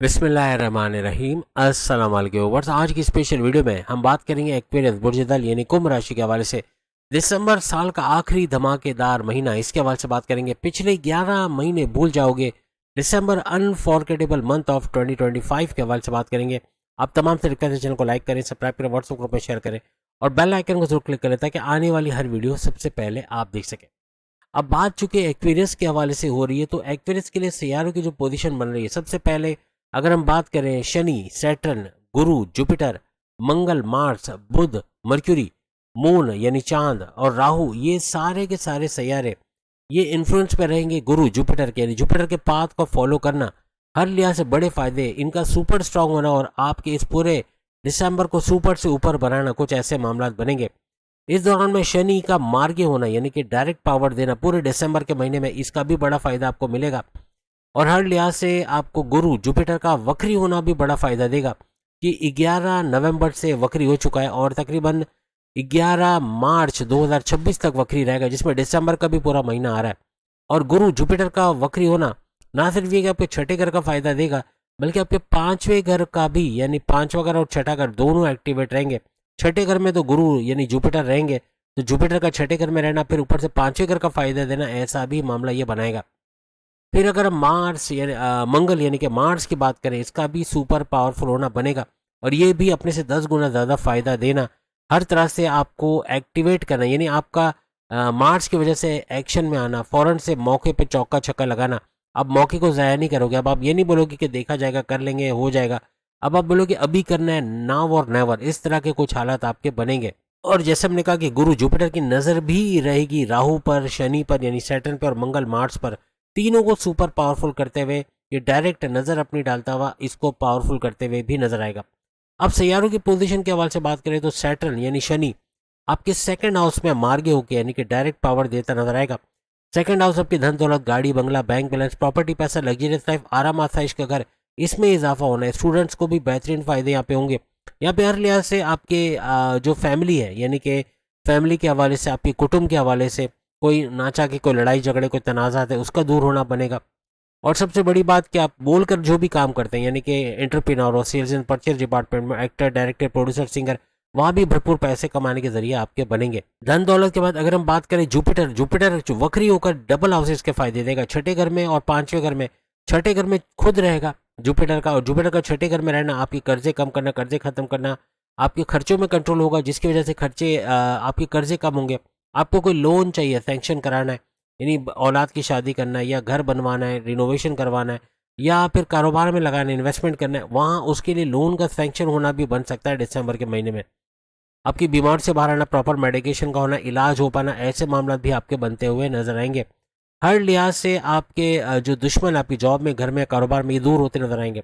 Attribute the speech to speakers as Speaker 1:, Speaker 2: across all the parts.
Speaker 1: बिस्मिल्लाहिर्रहमानिर्रहीम। अस्सलाम वालेकुम व्यूअर्स। आज की स्पेशल वीडियो में हम बात करेंगे एक्वेरियस बुर्ज-ए-दल यानी कुंभ राशि के हवाले से दिसंबर साल का आखिरी धमाकेदार महीना, इसके हवाले से बात करेंगे। पिछले 11 महीने भूल जाओगे, दिसंबर अनफॉरगेटेबल मंथ ऑफ 2025 के हवाले से बात करेंगे। आप तमाम से रिक्वेस्ट है चैनल को लाइक करें, सब्सक्राइब करें, व्हाट्सएप ग्रुप में शेयर करें और बेल आइकन को जरूर क्लिक करें ताकि आने वाली हर वीडियो सबसे पहले आप देख सकें। अब बात चूंकि एक्वेरियस के हवाले से हो रही है तो एक्वेरियस के लिए सियारों की जो पोजीशन बन रही है, सबसे पहले अगर हम बात करें शनि, सैटर्न, गुरु, जुपिटर, मंगल, मार्स, बुध, मर्क्यूरी, मून यानी चांद और राहु, ये सारे के सारे सैयारे ये इन्फ्लुएंस पे रहेंगे गुरु जुपिटर के, यानी जुपिटर के पाथ को फॉलो करना हर लिहाज से बड़े फायदे, इनका सुपर स्ट्रांग होना और आपके इस पूरे दिसंबर को सुपर से ऊपर बनाना, कुछ ऐसे मामला बनेंगे। इस दौरान में शनि का मार्गी होना यानी कि डायरेक्ट पावर देना पूरे दिसंबर के महीने में, इसका भी बड़ा फायदा आपको मिलेगा। और हर लिहाज से आपको गुरु जुपिटर का वक्री होना भी बड़ा फायदा देगा कि 11 नवंबर से वक्री हो चुका है और तकरीबन 11 मार्च 2026 तक वक्री रहेगा, जिसमें दिसंबर का भी पूरा महीना आ रहा है। और गुरु जुपिटर का वक्री होना ना सिर्फ ये कि आपके छठे घर का फायदा देगा, बल्कि आपके पांचवें घर का भी, यानी पांचवा घर और छठा घर दोनों एक्टिवेट रहेंगे। छठे घर में तो गुरु यानी जुपिटर रहेंगे, तो जुपिटर का छठे घर में रहना फिर ऊपर से पांचवें घर का फायदा देना, ऐसा भी मामला ये बनाएगा। फिर अगर हम मार्स यानी मंगल यानी कि मार्स की बात करें, इसका भी सुपर पावरफुल होना बनेगा और ये भी अपने से 10 गुना ज़्यादा फायदा देना, हर तरह से आपको एक्टिवेट करना, यानी आपका मार्स की वजह से एक्शन में आना, फौरन से मौके पे चौका छक्का लगाना। अब मौके को ज़ाया नहीं करोगे, अब आप ये नहीं बोलोगे कि देखा जाएगा, कर लेंगे, हो जाएगा। अब आप बोलोगे अभी करना है, नाउ और नेवर, इस तरह के कुछ हालात आपके बनेंगे। और जैसे हमने कहा कि गुरु जुपिटर की नज़र भी रहेगी राहु पर, शनि पर यानी सैटर्न पर और मंगल मार्स पर, तीनों को सुपर पावरफुल करते हुए ये डायरेक्ट नज़र अपनी डालता हुआ इसको पावरफुल करते हुए भी नजर आएगा। अब सैयारों की पोजीशन के हवाले से बात करें तो सैटर्न यानी शनि आपके सेकंड हाउस में मार्गे होकर यानी कि डायरेक्ट पावर देता नजर आएगा। सेकंड हाउस आपकी धन दौलत, गाड़ी बंगला, बैंक बैलेंस, प्रॉपर्टी, पैसा, लग्जरियस लाइफ, आराम आसाइश का घर, इसमें इजाफा होना है। स्टूडेंट्स को भी बेहतरीन फायदे यहाँ पे होंगे। यहाँ पे हर लिहाज से आपके जो फैमिली है यानी कि फैमिली के हवाले से, आपके कुटुंब के हवाले से कोई नाचा की कोई लड़ाई झगड़े, कोई तनाज़ात है, उसका दूर होना बनेगा। और सबसे बड़ी बात कि आप बोलकर जो भी काम करते हैं यानी कि एंटरप्रेन्योर हो, सेल्स एंड परचेज डिपार्टमेंट में, एक्टर, डायरेक्टर, प्रोड्यूसर, सिंगर, वहाँ भी भरपूर पैसे कमाने के जरिए आपके बनेंगे। धन दौलत के बाद अगर हम बात करें जुपिटर, जुपिटर जो वक्री होकर डबल हाउसेस के फायदे देगा, छठे घर में और पांचवें घर में। छठे घर में खुद रहेगा जुपिटर का, और जुपिटर का छठे घर में रहना आपके कर्जे कम करना, कर्जे खत्म करना, आपके खर्चों में कंट्रोल होगा, जिसकी वजह से खर्चे आपके कर्जे कम होंगे। आपको कोई लोन चाहिए, सैंक्शन कराना है, यानी औलाद की शादी करना है या घर बनवाना है, रिनोवेशन करवाना है या फिर कारोबार में लगाना है, इन्वेस्टमेंट करना है, वहाँ उसके लिए लोन का सैंक्शन होना भी बन सकता है दिसंबर के महीने में। आपकी बीमार से बाहर आना, प्रॉपर मेडिकेशन का होना, इलाज हो पाना, ऐसे मामला भी आपके बनते हुए नजर आएंगे। हर लिहाज से आपके जो दुश्मन आपकी जॉब में, घर में, कारोबार में, ये दूर होते नजर आएंगे।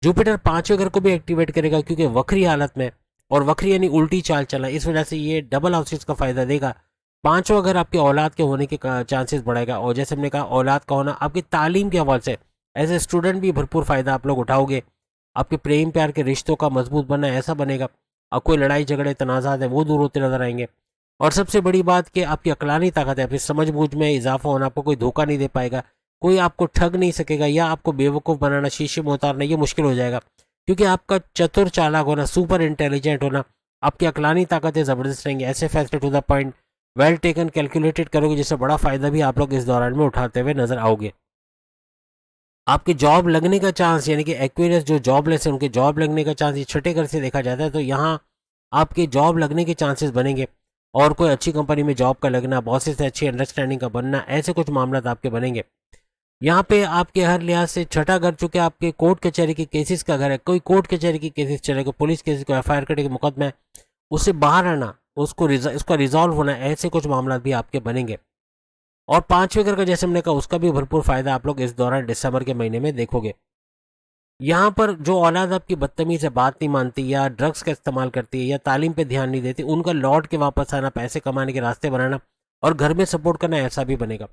Speaker 1: जुपिटर पांचवें घर को भी एक्टिवेट करेगा क्योंकि वक्री हालत में, और वक्री यानी उल्टी चाल चलना, इस वजह से ये डबल हाउसेस का फायदा देगा। पांचवा घर आपके औलाद के होने के चांसेस बढ़ाएगा, और जैसे हमने कहा औलाद का होना आपकी तालीम के हवाले से, एज ए स्टूडेंट भी भरपूर फायदा आप लोग उठाओगे। आपके प्रेम प्यार के रिश्तों का मजबूत बनना ऐसा बनेगा, और कोई लड़ाई झगड़े तनाज़ात है वो दूर होते नजर आएंगे। और सबसे बड़ी बात कि आपकी अकलानी ताकत है, आपकी समझ बूझ में इजाफा होना, आपको कोई धोखा नहीं दे पाएगा, कोई आपको ठग नहीं सकेगा या आपको बेवकूफ़ बनाना, शीशे में उतारना ये मुश्किल हो जाएगा, क्योंकि आपका चतुर चालाक होना, सुपर इंटेलिजेंट होना, आपकी अकलानी ताकतें ज़बरदस्त रहेंगी। ऐसे फैसले to the point, well taken, calculated करोगे, जिससे बड़ा फायदा भी आप लोग इस दौरान में उठाते हुए नजर आओगे। आपके जॉब लगने का चांस, यानी कि एक्वेरियस जो जॉबलेस है उनके जॉब लगने का चांस, ये छठे घर से देखा जाता है, तो यहाँ आपके जॉब लगने के चांसेस बनेंगे और कोई अच्छी कंपनी में जॉब का लगना, बॉसेस से अच्छी अंडरस्टैंडिंग का बनना, ऐसे कुछ मामला आपके बनेंगे। यहाँ पे आपके हर लिहाज से छठा घर चुके आपके कोर्ट कचहरी के केसेस का घर है, कोई कोर्ट कचहरी की केसेस चले, कोई पुलिस केसेस, को एफआईआर कटे के मुकदमा है, उससे बाहर आना, उसका रिजॉल्व होना, ऐसे कुछ मामला भी आपके बनेंगे। और पांचवें घर का जैसे हमने कहा उसका भी भरपूर फायदा आप लोग इस दौरान दिसंबर के महीने में देखोगे। यहाँ पर जो औलाद आपकी बदतमीज से बात नहीं मानती या ड्रग्स का इस्तेमाल करती है या तालीम पे ध्यान नहीं देती, उनका लौट के वापस आना, पैसे कमाने के रास्ते बनाना और घर में सपोर्ट करना, ऐसा भी बनेगा।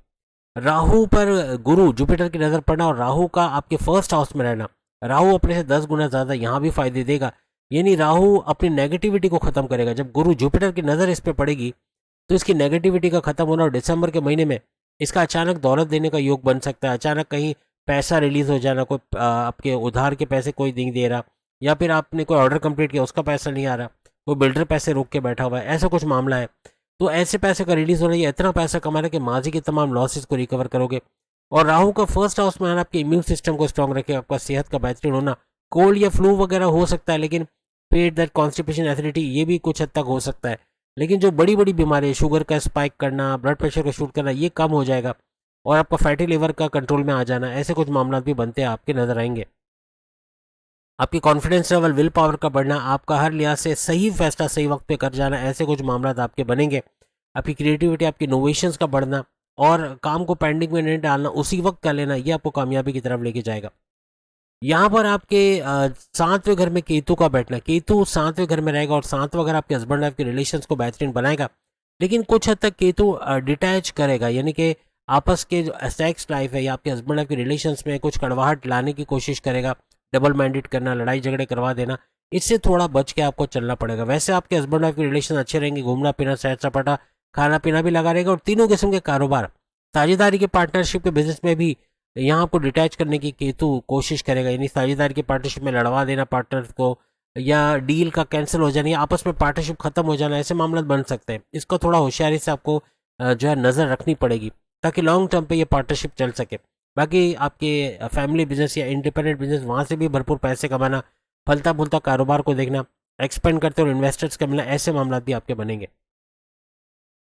Speaker 1: राहु पर गुरु जुपिटर की नजर पड़ना और राहु का आपके फर्स्ट हाउस में रहना, राहु अपने से 10 गुना ज्यादा यहाँ भी फायदे देगा, यानी राहु अपनी नेगेटिविटी को खत्म करेगा। जब गुरु जुपिटर की नजर इस पे पड़ेगी तो इसकी नेगेटिविटी का खत्म होना और दिसंबर के महीने में इसका अचानक दौलत देने का योग बन सकता है। अचानक कहीं पैसा रिलीज हो जाना, कोई आपके उधार के पैसे कोई नहीं दे रहा, या फिर आपने कोई ऑर्डर कंप्लीट किया उसका पैसा नहीं आ रहा, कोई बिल्डर पैसे रोक के बैठा हुआ है, ऐसा कुछ मामला है, तो ऐसे पैसे का रिलीज होना, ये इतना पैसा कमा रहा है कि माजी के तमाम लॉसेस को रिकवर करोगे। और राहु का फर्स्ट हाउस में आना आपके इम्यून सिस्टम को स्ट्रांग रखेगा, आपका सेहत का बेहतरीन होना। कोल्ड या फ्लू वगैरह हो सकता है, लेकिन पेट दर्द, कॉन्स्टिपेशन, एसिडिटी ये भी कुछ हद तक हो सकता है, लेकिन जो बड़ी बड़ी बीमारी, शुगर का स्पाइक करना, ब्लड प्रेशर का शूट करना, ये कम हो जाएगा। और आपका फैटी लिवर का कंट्रोल में आ जाना, ऐसे कुछ मामला भी बनते हैं आपके नजर आएंगे। आपकी कॉन्फिडेंस लेवल, विल पावर का बढ़ना, आपका हर लिहाज से सही फैसला सही वक्त पे कर जाना, ऐसे कुछ मामला आपके बनेंगे। आपकी क्रिएटिविटी, आपकी इनोवेशंस का बढ़ना और काम को पेंडिंग में नहीं डालना, उसी वक्त कर लेना, ये आपको कामयाबी की तरफ लेके जाएगा। यहाँ पर आपके 7वें घर में केतु का बैठना, केतु 7वें घर में रहेगा और 7वां घर आपके हस्बैंड वाइफ के रिलेशंस को बेहतरीन बनाएगा, लेकिन कुछ हद तक केतु डिटैच करेगा, यानी कि आपस के जो सेक्स लाइफ है या आपके हस्बैंड वाइफ के रिलेशंस में कुछ कड़वाहट लाने की कोशिश करेगा, डबल माइंडेड करना, लड़ाई झगड़े करवा देना, इससे थोड़ा बच के आपको चलना पड़ेगा। वैसे आपके हस्बैंड वाइफ के रिलेशन अच्छे रहेंगे, घूमना फिरना, सैर सपाटा, खाना पीना भी लगा रहेगा। और तीनों किस्म के कारोबार, साझेदारी के पार्टनरशिप के बिजनेस में भी यहाँ आपको डिटैच करने की केतु कोशिश करेगा, यानी साझेदारी के पार्टनरशिप में लड़वा देना पार्टनर को, या डील का कैंसिल हो जाना, या आपस में पार्टनरशिप खत्म हो जाना, ऐसे मामले बन सकते हैं। इसको थोड़ा होशियारी से आपको जो है नज़र रखनी पड़ेगी, ताकि लॉन्ग टर्म पे ये पार्टनरशिप चल सके। बाकी आपके फैमिली बिजनेस या इंडिपेंडेंट बिजनेस, वहाँ से भी भरपूर पैसे कमाना, फलता फूलता कारोबार को देखना, एक्सपेंड करते और इन्वेस्टर्स का मिलना, ऐसे मामला भी आपके बनेंगे।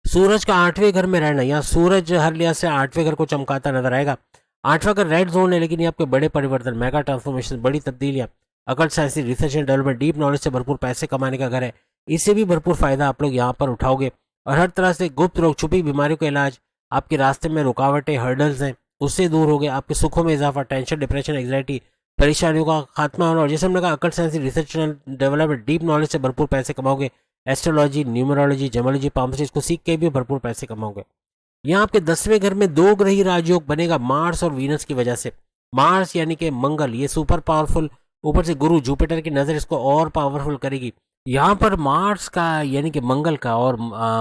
Speaker 1: सूरज का 8वें घर में रहना, यहाँ सूरज हर लिहाज से 8वें घर को चमकाता नजर आएगा। 8वां घर रेड जोन है, लेकिन ये आपके बड़े परिवर्तन, मेगा ट्रांसफॉर्मेशन, बड़ी तब्दीलियां, occult science, research and development, deep knowledge से भरपूर पैसे कमाने का घर है। इससे भी भरपूर फायदा आप लोग यहाँ पर उठाओगे। और हर तरह से गुप्त रोग, छुपी बीमारियों का इलाज, आपके रास्ते में रुकावटें, हर्डल्स हैं, उससे दूर हो गए, आपके सुखों में इजाफा, टेंशन, डिप्रेशन, एंग्जाइटी, परेशानियों का खात्मा होना। और जैसे हमने कहा, occult science, research and development, deep knowledge से भरपूर पैसे कमाओगे। एस्ट्रोलॉजी, न्यूमरोलॉजी, जेमोलॉजी, पाम्पसी, इसको सीख के भी भरपूर पैसे कमाओगे। यहाँ आपके 10वें घर में 2 ग्रही राजयोग बनेगा मार्स और वीनस की वजह से। मार्स यानी कि मंगल, ये सुपर पावरफुल, ऊपर से गुरु जुपिटर की नजर इसको और पावरफुल करेगी। यहाँ पर मार्स का यानी कि मंगल का और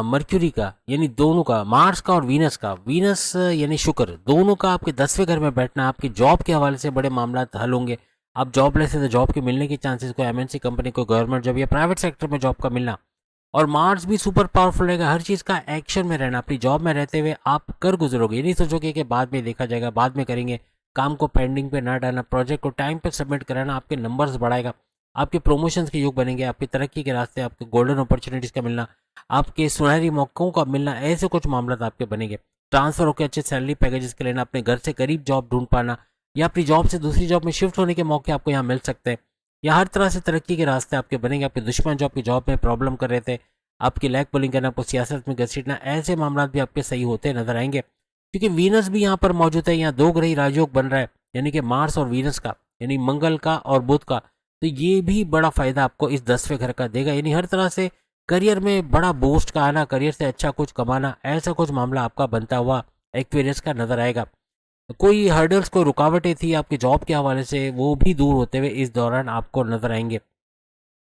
Speaker 1: मर्क्यूरी का, यानी दोनों का, मार्स का और वीनस का, वीनस यानी शुक्र, दोनों का आपके 10वें घर में बैठना आपकी जॉब के हवाले से बड़े मामला हल होंगे। आप जॉबलेस है तो जॉब के मिलने के चांसेस, कोई एमएनसी कंपनी, कोई गवर्नमेंट जॉब या प्राइवेट सेक्टर में जॉब का मिलना। और मार्स भी सुपर पावरफुल रहेगा, हर चीज़ का एक्शन में रहना, अपनी जॉब में रहते हुए आप कर गुजरोगे। ये नहीं सोचोगे कि बाद में देखा जाएगा, बाद में करेंगे, काम को पेंडिंग पे ना डालना, प्रोजेक्ट को टाइम पे सबमिट कराना, आपके नंबर्स बढ़ाएगा, आपके प्रमोशंस के युग बनेंगे, आपकी तरक्की के रास्ते, आपके गोल्डन अपॉर्चुनिटीज़ का मिलना, आपके सुनहरी मौक़ों का मिलना, ऐसे कुछ मामला आपके बनेंगे। ट्रांसफर होकर अच्छे सैलरी पैकेजेस के लेना, अपने घर से करीब जॉब ढूंढ पाना, या अपनी जॉब से दूसरी जॉब में शिफ्ट होने के मौके आपको यहाँ मिल सकते हैं, या हर तरह से तरक्की के रास्ते आपके बनेंगे। आपके दुश्मन जो आपकी जॉब में प्रॉब्लम कर रहे थे, आपकी लैग पुलिंग करना, आपको सियासत में घसीटना, ऐसे मामला भी आपके सही होते नजर आएंगे। क्योंकि वीनस भी यहाँ पर मौजूद है, यहाँ 2 ग्रही राजयोग बन रहा है, यानी कि मार्स और वीनस का, यानी मंगल का और बुध का, तो ये भी बड़ा फायदा आपको इस 10वें घर का देगा। यानी हर तरह से करियर में बड़ा बूस्ट का आना, करियर से अच्छा कुछ कमाना, ऐसा कुछ मामला आपका बनता हुआ एक्वेरियस का नजर आएगा। कोई हर्डल्स, कोई रुकावटें थी आपकी जॉब के हवाले से, वो भी दूर होते हुए इस दौरान आपको नजर आएंगे।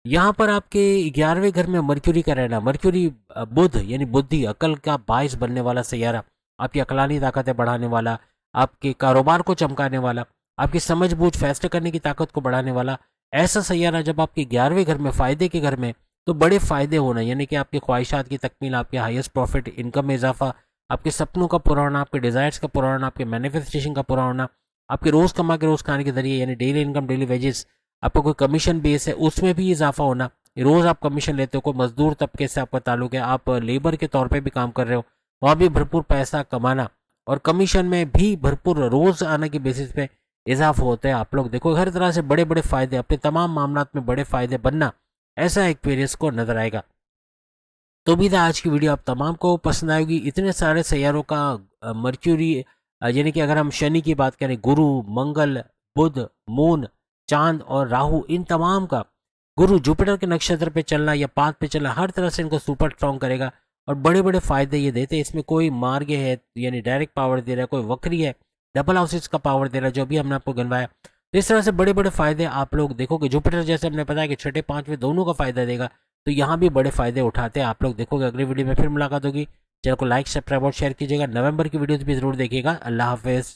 Speaker 1: यहाँ पर आपके 11वें घर में मर्क्यूरी का रहना, मर्क्यूरी बुध यानी बुद्धि, अकल का बायस बनने वाला सैयारा, आपकी अकलानी ताकतें बढ़ाने वाला, आपके कारोबार को चमकाने वाला, आपकी समझबूझ, फैसले करने की ताकत को बढ़ाने वाला, ऐसा सैयारा जब आपके 11वें घर में, फायदे के घर में, तो बड़े फायदे होना, यानी कि आपकी ख्वाहिशात की तकमील, आपके हाईएस्ट प्रॉफिट, इनकम में इजाफा, आपके सपनों का पूरा होना, आपके डिजायर्स का पूरा होना, आपके मैनिफेस्टेशन का पूरा होना, आपके रोज कमा के रोज खाने के जरिए, यानी डेली इनकम, डेली वेजेस, आपका कोई कमीशन बेस है उसमें भी इजाफा होना, रोज आप कमीशन लेते हो, कोई मजदूर तबके से आपका ताल्लुक है, आप लेबर के तौर पे भी काम कर रहे हो, वहाँ भी भरपूर पैसा कमाना, और कमीशन में भी भरपूर रोज आने की बेसिस पे इजाफा होता है। आप लोग देखो हर तरह से बड़े बड़े फायदे, अपने तमाम मामला में बड़े फायदे बनना, ऐसा एक्वेरियस को नजर आएगा। तो उम्मीद है आज की वीडियो आप तमाम को पसंद आएगी। इतने सारे सैयारों का मर्क्यूरी, यानी कि अगर हम शनि की बात करें, गुरु, मंगल, बुध, मून, चांद और राहु, इन तमाम का गुरु जुपिटर के नक्षत्र पे चलना या पाथ पे चलना, हर तरह से इनको सुपर स्ट्रॉन्ग करेगा और बड़े बड़े फायदे ये देते हैं। इसमें कोई मार्ग है यानी डायरेक्ट पावर दे रहा है, कोई वक्री है डबल हाउसेस का पावर दे रहा है, जो भी हमने आपको गिनवाया। तो इस तरह से बड़े बड़े फायदे आप लोग देखोगे। जुपिटर जैसे हमने बताया कि छठे पांचवें दोनों का फायदा देगा, तो यहाँ भी बड़े फायदे उठाते हैं आप लोग देखोगे। अगली वीडियो में फिर मुलाकात होगी। चैनल को लाइक, सब्सक्राइब और शेयर कीजिएगा। नवंबर की वीडियोस भी जरूर देखिएगा। अल्लाह हाफिज।